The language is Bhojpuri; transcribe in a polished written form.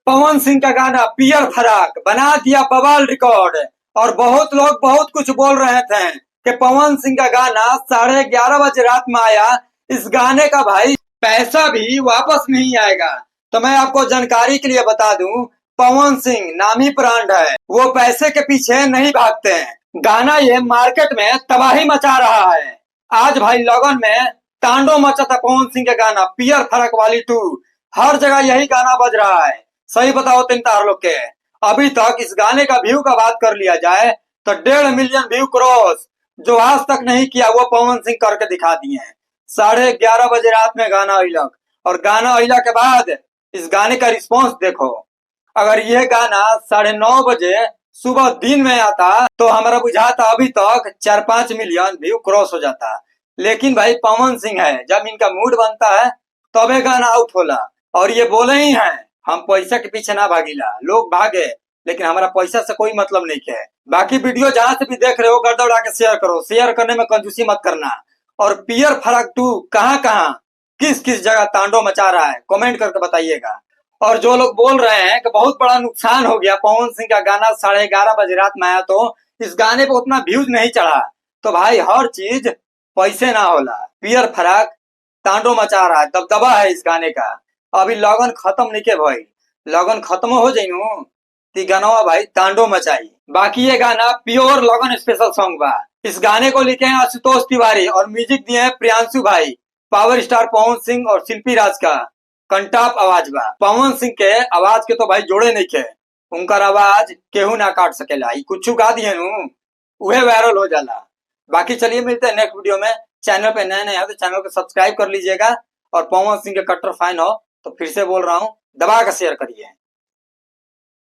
पवन सिंह का गाना पियर फराक बना दिया बवाल रिकॉर्ड। और बहुत लोग बहुत कुछ बोल रहे थे कि पवन सिंह का गाना 11:30 बजे रात में आया, इस गाने का भाई पैसा भी वापस नहीं आएगा। तो मैं आपको जानकारी के लिए बता दूं, पवन सिंह नामी ब्रांड है, वो पैसे के पीछे नहीं भागते हैं। गाना ये मार्केट में तबाही मचा रहा है। आज भाई लगन में तांडव मचा था पवन सिंह का गाना पियर फरक वाली 2। हर जगह यही गाना बज रहा है। सही बताओ तीन तार लोग के, अभी तक इस गाने का व्यू का बात कर लिया जाए तो 1.5 मिलियन व्यू क्रॉस, जो आज तक नहीं किया वो पवन सिंह करके दिखा दिए हैं। 11:30 बजे रात में गाना अइलक, और गाना अइला के बाद इस गाने का रिस्पॉन्स देखो। अगर यह गाना 9:30 बजे सुबह दिन में आता तो हमारा बुझाता अभी तक 4-5 मिलियन व्यू क्रॉस हो जाता। लेकिन भाई पवन सिंह है, जब इनका मूड बनता है तबे गाना आउट होला। और ये बोले ही हैं, हम पैसा के पीछे ना भागीला, लोग भागे लेकिन हमारा पैसा से कोई मतलब नहीं है। बाकी वीडियो जहां से भी देख रहे हो गर्दा उड़ा के शेयर करो, शेयर करने में कंजूसी मत करना। और पियर फरक 2 कहाँ कहाँ किस किस जगह तांडव मचा रहा है कमेंट करके बताइएगा। और जो लोग बोल रहे हैं कि बहुत बड़ा नुकसान हो गया, पवन सिंह का गाना 11:30 बजे रात में आया तो इस गाने पे उतना व्यूज नहीं चढ़ा, तो भाई हर चीज पैसे ना होला। पियर फराक तांडव मचा रहा है, दबदबा है इस गाने का। अभी लगन खत्म नहीं के भाई, लगन खत्म हो जाइनु ती गाना भाई तांडव मचाई। बाकी ये गाना प्योर लगन स्पेशल सॉन्ग बा। इस गाने को लिखे हैं आशुतोष तिवारी और म्यूजिक दिए हैं प्रियांशु भाई। पावर स्टार पवन सिंह और शिल्पी राज का कंटाप आवाज बा। पवन सिंह के आवाज के तो भाई जोड़े नहीं के, उनका आवाज केहू ना काट सकेला। कुछ गा दिए नु उहे वायरल हो जाला। बाकी चलिए मिलते हैं नेक्स्ट वीडियो में। चैनल पे नए नए हो तो चैनल को सब्सक्राइब कर लीजिएगा, और पवन सिंह के कट्टर फैन हो तो फिर से बोल रहा हूँ दबा कर शेयर करिए।